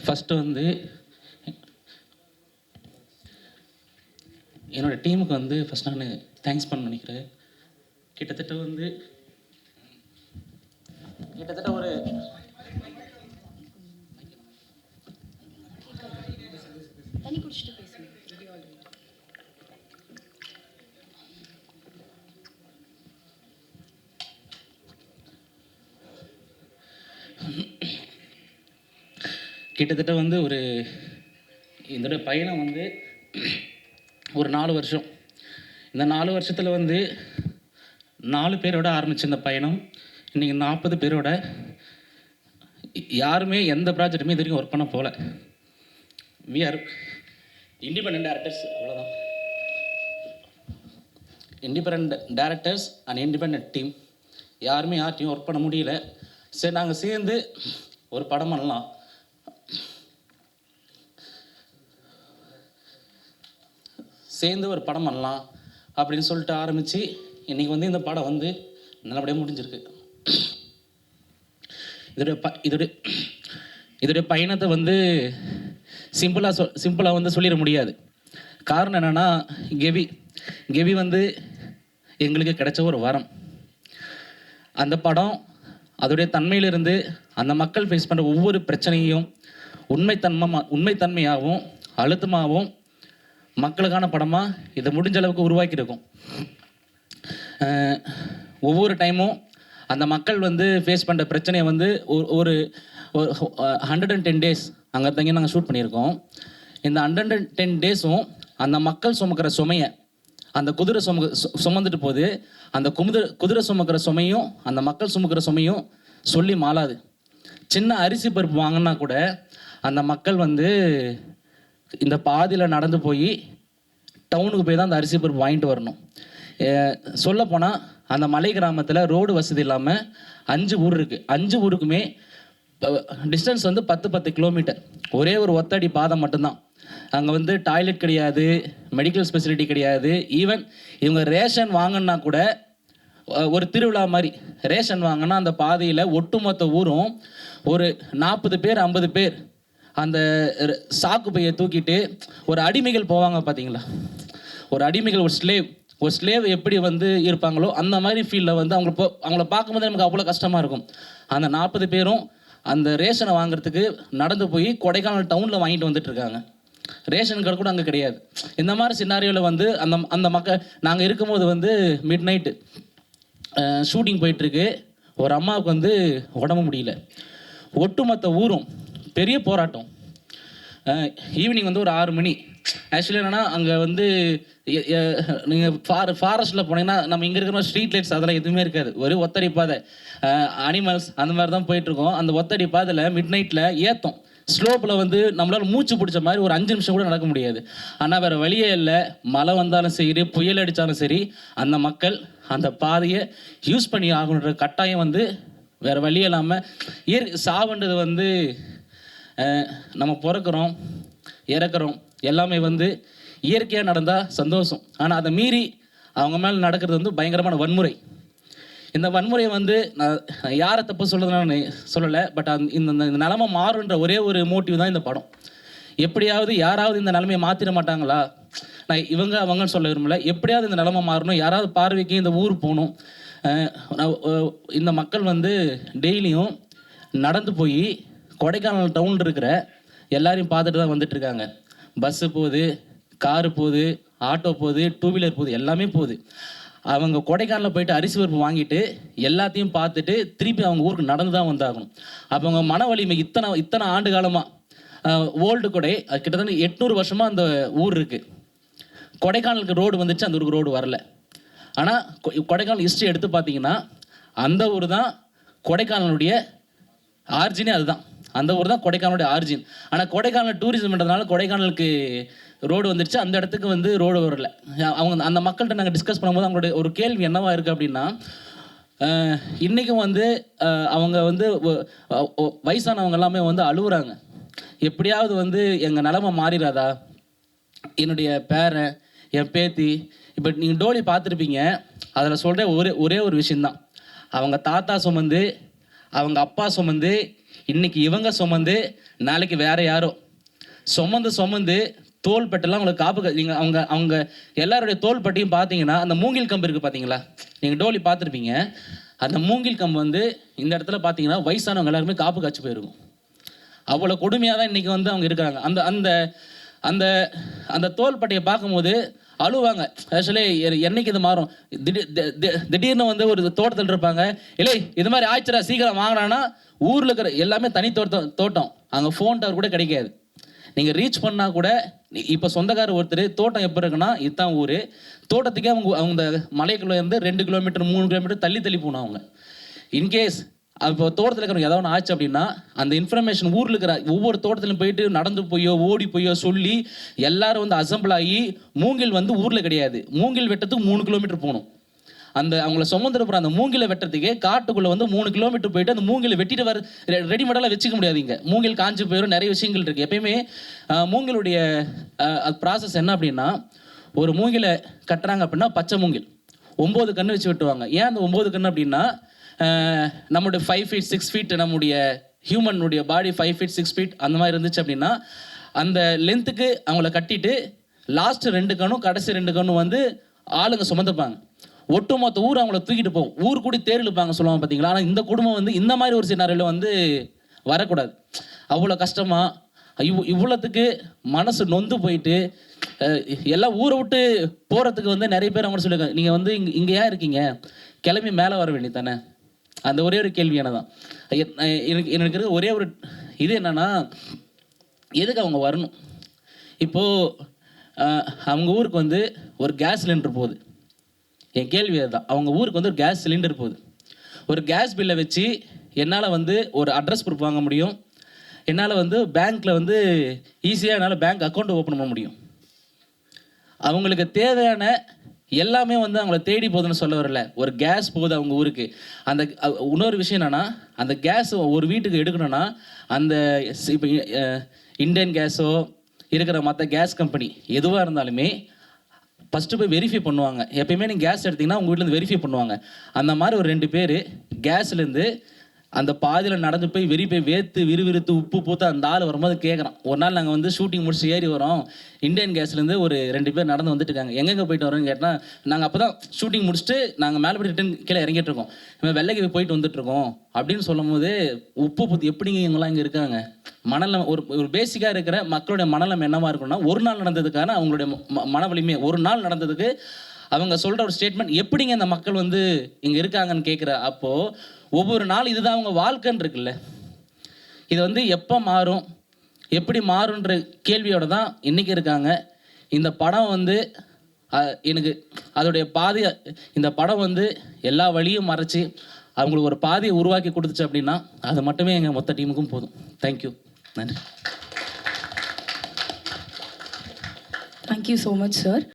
First வந்து என்னோடய டீமுக்கு வந்து ஃபஸ்ட் நான் தேங்க்ஸ் பண்ண நினைக்கிறேன். கிட்டத்தட்ட ஒரு தண்ணி குடிச்சிட்டு பேசுங்க. கிட்டத்தட்ட வந்து ஒரு இதோட பயணம் வந்து ஒரு 4 வருஷம். இந்த 4 வருஷத்தில் வந்து 4 பேரோட ஆரம்பித்த இந்த பயணம் இன்றைக்கி 40 பேரோட. யாருமே எந்த ப்ராஜெக்ட்டுமே இது வரைக்கும் ஒர்க் பண்ண போகல. வி ஆர் இண்டிபெண்ட் டேரக்டர்ஸ், அவ்வளோதான். Independent directors and independent team. யாருமே யார்ட்டையும் ஒர்க் பண்ண முடியல. சரி, நாங்கள் சேர்ந்து ஒரு படம் பண்ணலாம், அப்படின்னு சொல்லிட்டு ஆரம்பித்து இன்றைக்கி வந்து இந்த படம் வந்து நல்லபடியாக முடிஞ்சிருக்கு. இதோடைய பயணத்தை வந்து சிம்பிளாக வந்து சொல்லிட முடியாது. காரணம் என்னென்னா, கெவி வந்து எங்களுக்கு கிடைச்ச ஒரு வரம். அந்த படம் அதோடைய தன்மையிலிருந்து அந்த மக்கள் ஃபேஸ் பண்ணுற ஒவ்வொரு பிரச்சனையும் உண்மைத்தன்மையாகவும் அழுத்தமாகவும் மக்களுக்கான படமாக இதை முடிஞ்ச அளவுக்கு உருவாக்கியிருக்கும். ஒவ்வொரு டைமும் அந்த மக்கள் வந்து ஃபேஸ் பண்ணுற பிரச்சனையை வந்து ஒரு 110 days அங்கே தங்கி நாங்கள் ஷூட் பண்ணியிருக்கோம். இந்த 110 days-ம் அந்த மக்கள் சுமக்கிற சுமையை அந்த குதிரை சுமந்துட்டு போது. அந்த குதிரை சுமக்கிற சுமையும் அந்த மக்கள் சுமக்கிற சுமையும் சொல்லி மாளாது. சின்ன அரிசி பருப்பு வாங்கினா கூட அந்த மக்கள் வந்து இந்த பாதியில் நடந்து போய் டவுனுக்கு போய் தான் அந்த அரிசி பருப்பு வாங்கிட்டு வரணும். சொல்லப்போனால் அந்த மலை கிராமத்தில் ரோடு வசதி இல்லாமல் 5 ஊர் இருக்குது. 5 ஊருக்குமே டிஸ்டன்ஸ் வந்து 10 கிலோமீட்டர். ஒரே ஒரு ஒத்தடி பாதை மட்டும்தான். அங்கே வந்து டாய்லெட் கிடையாது, மெடிக்கல் ஸ்பெசிலிட்டி கிடையாது. ஈவன் இவங்க ரேஷன் வாங்கினா கூட ஒரு திருவிழா மாதிரி ரேஷன் வாங்கினா அந்த பாதையில் ஒட்டுமொத்த ஊரும் ஒரு 40 பேர் 50 பேர் அந்த சாக்கு பையை தூக்கிட்டு ஒரு அடிமைகள் போவாங்க பார்த்தீங்களா. ஒரு அடிமைகள், ஒரு ஸ்லேவ் எப்படி வந்து இருப்பாங்களோ அந்த மாதிரி ஃபீல்டில் வந்து அவங்கள பார்க்கும்போது நமக்கு அவ்வளோ கஷ்டமாக இருக்கும். அந்த 40 பேரும் அந்த ரேஷனை வாங்குறதுக்கு நடந்து போய் கொடைக்கானல் டவுனில் வாங்கிட்டு வந்துட்டுருக்காங்க. ரேஷன் கடை கூட அங்கே கிடையாது. இந்த மாதிரி சினாரியோவில் வந்து அந்த மக்கள் நாங்கள் இருக்கும்போது வந்து மிட் நைட்டு ஷூட்டிங் போயிட்டுருக்கு. ஒரு அம்மாவுக்கு வந்து உடம்பு முடியல. ஒட்டுமொத்த ஊரும் பெரிய போராட்டம். ஈவினிங் வந்து ஒரு 6 மணி. ஆக்சுவலி என்னென்னா, அங்கே வந்து நீங்கள் ஃபாரஸ்ட்டில் போனீங்கன்னா நம்ம இங்கே இருக்கிற ஸ்ட்ரீட் லைட்ஸ் அதெல்லாம் எதுவுமே இருக்காது. ஒரு ஒத்தடி பாதை, அனிமல்ஸ் அந்த மாதிரி தான் போயிட்டுருக்கோம். அந்த ஒத்தடி பாதையில் மிட் நைட்டில் ஏற்றும் ஸ்லோப்பில் வந்து நம்மளால் மூச்சு பிடிச்ச மாதிரி ஒரு 5 நிமிஷம் கூட நடக்க முடியாது. ஆனால் வேறு வழியே இல்லை. மழை வந்தாலும் சரி, புயல் அடித்தாலும் சரி, அந்த மக்கள் அந்த பாதையை யூஸ் பண்ணி ஆகணுன்ற கட்டாயம் வந்து வேறு வழியே இல்லாமல் சாவுன்றது வந்து நம்ம பிறக்கிறோம் இறக்குறோம் எல்லாமே வந்து இயற்கையாக நடந்தால் சந்தோஷம். ஆனால் அதை மீறி அவங்க மேலே நடக்கிறது வந்து பயங்கரமான வன்முறை. இந்த வன்முறையை வந்து நான் யாரை தப்பு சொல்கிறதுன்னு சொல்லலை. பட் இந்த நிலைமை மாறுன்ற ஒரே ஒரு மோட்டிவ் தான் இந்த படம். எப்படியாவது யாராவது இந்த நிலைமையை மாற்றிட மாட்டாங்களா? நான் அவங்கன்னு சொல்ல விரும்பல. எப்படியாவது இந்த நிலைமை மாறணும். யாராவது பார்வைக்கு இந்த ஊர் போகணும். இந்த மக்கள் வந்து டெய்லியும் நடந்து போய் கொடைக்கானல் டவுன் இருக்கிற எல்லாரையும் பார்த்துட்டு தான் வந்துட்டுருக்காங்க. பஸ்ஸு போகுது, காரு போகுது, ஆட்டோ போகுது, 2 வீலர் போகுது, எல்லாமே போகுது. அவங்க கொடைக்கானலில் போயிட்டு அரிசி பருப்பு வாங்கிட்டு எல்லாத்தையும் பார்த்துட்டு திருப்பி அவங்க ஊருக்கு நடந்து தான் வந்தாகணும். அப்போ அவங்க மன வலிமை இத்தனை ஆண்டு காலமாக ஓல்டு கொடை கிட்டத்தட்ட 800 வருஷமாக அந்த ஊர் இருக்குது. கொடைக்கானலுக்கு ரோடு வந்துச்சு, அந்த ஊருக்கு ரோடு வரல. ஆனால் கொடைக்கானல் ஹிஸ்ட்ரி எடுத்து பார்த்தீங்கன்னா அந்த ஊர் தான் கொடைக்கானலுடைய ஆர்ஜினே. அதுதான் அந்த ஊர் தான் கொடைக்கானலுடைய ஆர்ஜின். ஆனால் கொடைக்கானல் டூரிசம்ன்றதுனால கொடைக்கானலுக்கு ரோடு வந்துடுச்சு, அந்த இடத்துக்கு வந்து ரோடு வரல. அவங்க அந்த மக்கள்கிட்ட நாங்கள் டிஸ்கஸ் பண்ணும்போது அவங்களுடைய ஒரு கேள்வி என்னவா இருக்குது அப்படின்னா, இன்றைக்கும் வந்து அவங்க வந்து வயசானவங்க எல்லாமே வந்து அழுகுறாங்க. எப்படியாவது வந்து எங்கள் நிலமை மாறிடாதா, என்னுடைய பேரன் என் பேத்தி. இப்போ நீங்கள் டோலி பார்த்துருப்பீங்க, அதில் சொல்கிற ஒரே ஒரு விஷயந்தான். அவங்க தாத்தா சுமந்து, அவங்க அப்பா சுமந்து, இன்னைக்கு இவங்க சுமந்து, நாளைக்கு வேற யாரோ சுமந்து தோள்பட்டெல்லாம் உங்களுக்கு நீங்கள் அவங்க அவங்க எல்லாருடைய தோள்பட்டையும் பார்த்தீங்கன்னா அந்த மூங்கில் கம்பு இருக்குது பார்த்தீங்களா, நீங்கள் டோலி பார்த்துருப்பீங்க. அந்த மூங்கில் கம்பு வந்து இந்த இடத்துல பார்த்தீங்கன்னா வயசானவங்க எல்லாருமே காப்பு காய்ச்சி போயிருக்கும். அவ்வளோ கொடுமையாக தான் இன்றைக்கி வந்து அவங்க இருக்கிறாங்க. அந்த அந்த அந்த அந்த தோள்பட்டையை பார்க்கும்போது அழுவாங்க. ஆக்சுவலி என்னைக்கு இது மாறும், திடீர்னு வந்து ஒரு தோட்டத்தில் இருப்பாங்க, இல்லை இது மாதிரி ஆயிடுச்சுரா சீக்கிரம் வாங்கினான்னா ஊரில் இருக்கிற எல்லாமே தனி தோட்டம், அங்கே ஃபோன் டவர் கூட கிடைக்காது. நீங்கள் ரீச் பண்ணால் கூட இப்போ சொந்தக்காரர் ஒருத்தர் தோட்டம் எப்போ இருக்குன்னா இதுதான் ஊர், தோட்டத்துக்கே அவங்க மலைக்குள்ளே இருந்து 2 கிலோமீட்டர் 3 கிலோமீட்டர் தள்ளி போகணும் அவங்க. இன்கேஸ் இப்போ தோட்டத்தில் இருக்கிறவங்க ஏதாவது ஒன்று ஆச்சு அப்படின்னா அந்த இன்ஃபர்மேஷன் ஊரில் இருக்கிற ஒவ்வொரு தோட்டத்திலும் போயிட்டு நடந்து போயோ ஓடி போயோ சொல்லி எல்லாரும் வந்து அசம்பிள் ஆகி, மூங்கில் வந்து ஊரில் கிடையாது, மூங்கில் வெட்டத்துக்கு 3 கிலோமீட்டர் போகணும். அந்த அவங்கள சுமந்துட்டு அந்த மூங்கிலை வெட்டுறதுக்கே காட்டுக்குள்ளே வந்து 3 கிலோமீட்டர் போயிட்டு அந்த மூங்கிலை வெட்டிட்டு வர ரெடிமேடெல்லாம் வச்சுக்க முடியாதுங்க. மூங்கில் காஞ்சி போயிடும், நிறைய விஷயங்கள் இருக்குது. எப்பயுமே மூங்கிலுடைய ப்ராசஸ் என்ன அப்படின்னா, ஒரு மூங்கிலை கட்டுறாங்க அப்படின்னா பச்சை மூங்கில் 9 கன்று வச்சு வெட்டுவாங்க. ஏன் அந்த 9 கன்று அப்படின்னா, நம்மளுடைய 5 feet 6 feet நம்முடைய ஹியூமனுடைய பாடி 5 feet 6 feet அந்த மாதிரி இருந்துச்சு அப்படின்னா அந்த லென்த்துக்கு அவங்கள கட்டிட்டு லாஸ்ட் 2 கண்ணும் கடைசி 2 கண்ணும் வந்து ஆளுங்க சுமந்துப்பாங்க. ஒட்டுமொத்த ஊர் அவங்கள தூக்கிட்டு போகும், ஊர் கூடி தேர் இழுப்பாங்க சொல்லுவாங்க பார்த்தீங்களா. ஆனால் இந்த குடும்பம் வந்து இந்த மாதிரி ஒரு சினாரியில் வந்து வரக்கூடாது. அவ்வளோ கஷ்டமாக இவ்வளோத்துக்கு மனசு நொந்து போயிட்டு எல்லாம் ஊரை விட்டு போகிறதுக்கு வந்து நிறைய பேர் அவங்க சொல்லியிருக்காங்க, நீங்கள் வந்து இங்கே ஏன் இருக்கீங்க, கிளம்பி மேலே வர வேண்டிய தானே. அந்த ஒரே ஒரு கேள்வி என்ன தான் எனக்கு இருக்க ஒரே ஒரு இது என்னன்னா, எதுக்கு அவங்க வரணும்? இப்போது அவங்க ஊருக்கு வந்து ஒரு கேஸ் சிலிண்டர் போகுது, என் கேள்வி அதுதான். அவங்க ஊருக்கு வந்து ஒரு கேஸ் சிலிண்டர் போகுது, ஒரு கேஸ் பில்லை வச்சு என்னால் வந்து ஒரு அட்ரஸ் ப்ரூஃப் வாங்க முடியும், என்னால் வந்து பேங்க்கில் வந்து ஈஸியாக என்னால் பேங்க் அக்கௌண்ட் ஓப்பன் பண்ண முடியும். அவங்களுக்கு தேவையான எல்லாமே வந்து அவங்கள தேடி போகுதுன்னு சொல்ல வரல, ஒரு கேஸ் போகுது அவங்க ஊருக்கு. அந்த இன்னொரு விஷயம் என்னென்னா, அந்த கேஸ் ஒரு வீட்டுக்கு எடுக்கணும்னா அந்த இப்போ இண்டியன் கேஸோ இருக்கிற மற்ற கேஸ் கம்பெனி எதுவாக இருந்தாலுமே ஃபஸ்ட்டு போய் வெரிஃபை பண்ணுவாங்க. எப்பயுமே நீங்கள் கேஸ் எடுத்திங்கன்னா உங்கள் வீட்டிலேருந்து வெரிஃபை பண்ணுவாங்க. அந்த மாதிரி ஒரு 2 பேர் கேஸ்லேருந்து அந்த பாதியில் நடந்து போய் வேர்த்து விறுவிறுத்து உப்பு பூத்து அந்த ஆள் வரும்போது கேட்குறான். ஒரு நாள் நாங்கள் வந்து ஷூட்டிங் முடிச்சு ஏறி வரோம், இந்தியன் கேஸ்லேருந்து ஒரு 2 பேர் நடந்து வந்துட்டு இருக்காங்க. எங்கெங்கே போயிட்டு வரோன்னு கேட்டால், நாங்கள் அப்போ தான் ஷூட்டிங் முடிச்சுட்டு நாங்கள் மேலே ரிட்டன் கீழே இறங்கிட்டு இருக்கோம், இவன் வெள்ளைக்கு போயிட்டு வந்துட்டுருக்கோம் அப்படின்னு சொல்லும் போது உப்பு பூத்து எப்படிங்க இவங்களாம் இங்கே இருக்காங்க. மனநலம் ஒரு பேசிக்காக இருக்கிற மக்களுடைய மனநலம் என்னவாக இருக்குன்னா, ஒரு நாள் நடந்ததுக்கான அவங்களுடைய மன வலிமை, ஒரு நாள் நடந்ததுக்கு அவங்க சொல்கிற ஒரு ஸ்டேட்மெண்ட், எப்படிங்க இந்த மக்கள் வந்து இங்கே இருக்காங்கன்னு கேட்குற அப்போது ஒவ்வொரு நாள் இதுதான் அவங்க வாழ்க்கைன்னு இருக்குல்ல. இது வந்து எப்போ மாறும், எப்படி மாறுன்ற கேள்வியோட தான் இன்றைக்கி இருக்காங்க. இந்த படம் வந்து எனக்கு அதோடைய பாதையை, இந்த படம் வந்து எல்லா வழியும் மறைச்சி அவங்களுக்கு ஒரு பாதையை உருவாக்கி கொடுத்துச்சு அப்படின்னா அது மட்டுமே எங்கள் மொத்த டீமுக்கும் போதும். தேங்க்யூ, நன்றி. Thank you so much sir.